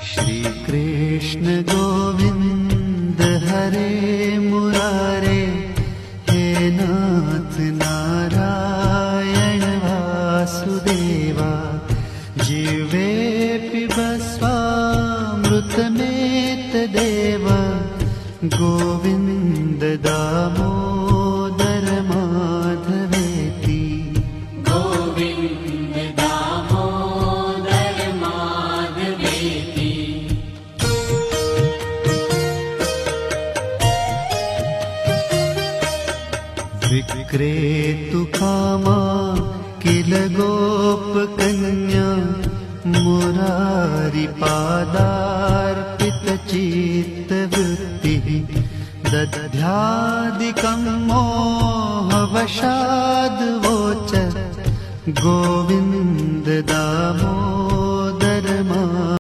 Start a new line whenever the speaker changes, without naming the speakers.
श्री कृष्ण गोविंद हरे मुरारे, हे नाथ नारायण वासुदेवा। जीवे पिबस्वामृतमेतदेव, गोविंद दामोदर माधवेति।
गोविंद दामोदर माधवेति।
विक्रेतु कामा किल गोपकन्या, मुरारिपादार्पितचित्तवृत्तिः। दध्यादिकं मोहवशाद्वोचत्, गोविन्द दामोदर